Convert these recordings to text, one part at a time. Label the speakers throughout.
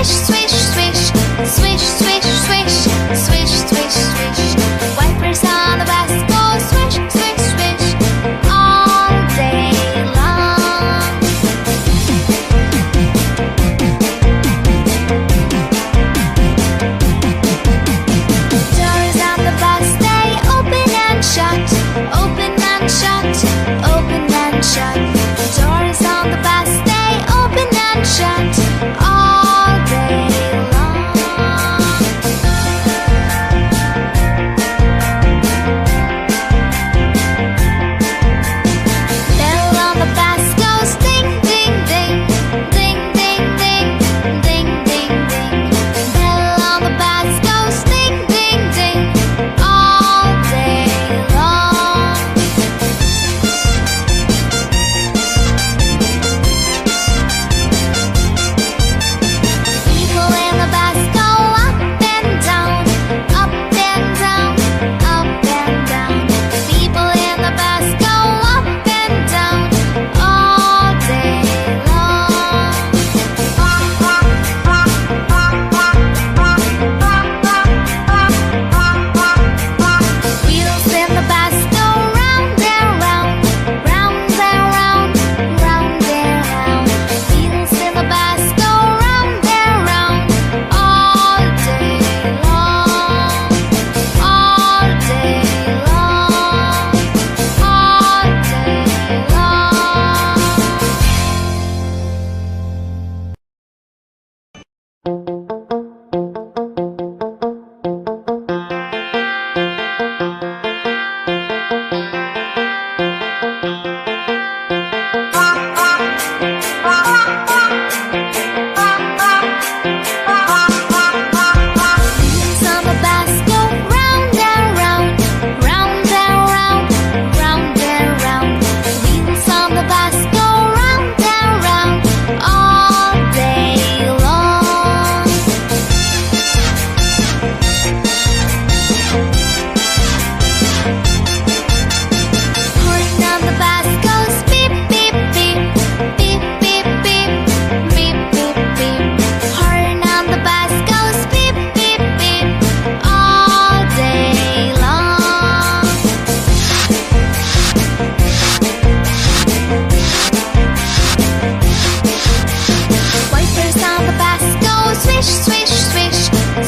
Speaker 1: swish, swish, swish, swish, swish, swish, swish, swish, swish. Wipers on the bus go swish, swish, swish all day long. Doors on the bus they open and shut, open and shut, open and shut. Doors on the bus they open and shut all day long. Bell on the bus goes ding, ding, ding, ding, ding, ding, ding, ding, ding. Bell on the bus goes ding, ding, ding all day long. People in the bus go up and down, up and down, up and down. People in the bus go up and down all day long. Wheels in the bus go round and round, round and round, round and round. Wheels in the bus go round and round all day long, all day long, all day Wheels on the bus go round and round, round and round, round and round. Wheels on the bus go round and round all day long. Horn on the bus goes beep, beep, beep, beep, beep, beep, beep, beep, beep. Horn on the bus goes beep, beep, beep all day long. Wipers on the bus go swish, swish, swish,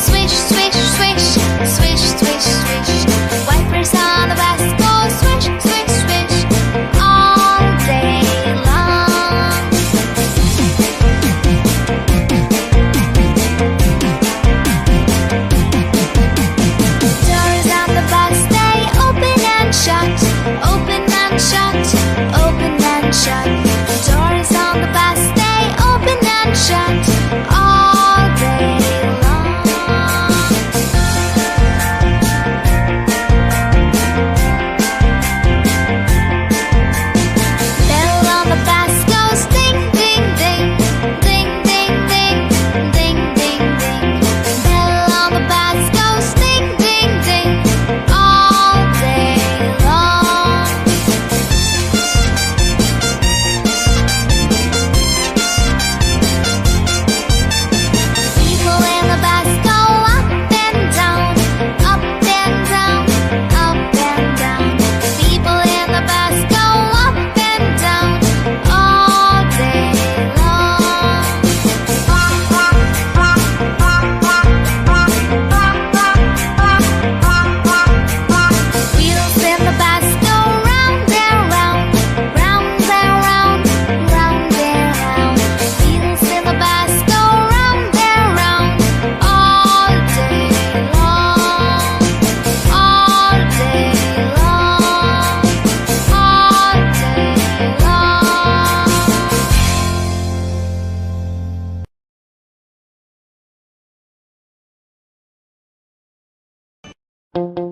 Speaker 1: swish, swish, swish, swish, swish, swish. Wipers on the bus go swish, swish, swish all day long. Doors on the bus they open and shut, open and shut, open and shut. Doors on the bus they open and shut all day long. Bell on the bus goes ding, ding, ding, ding, ding, ding, ding, ding, ding. Bell on the bus goes ding, ding, ding all day long. People in the bus go up and down, up and down, up and down. People in the bus go up and down all day long. Wheels in the bus go round and round, round and round, round and round. Wheels in the bus go round and round all day long, all day long, all day long.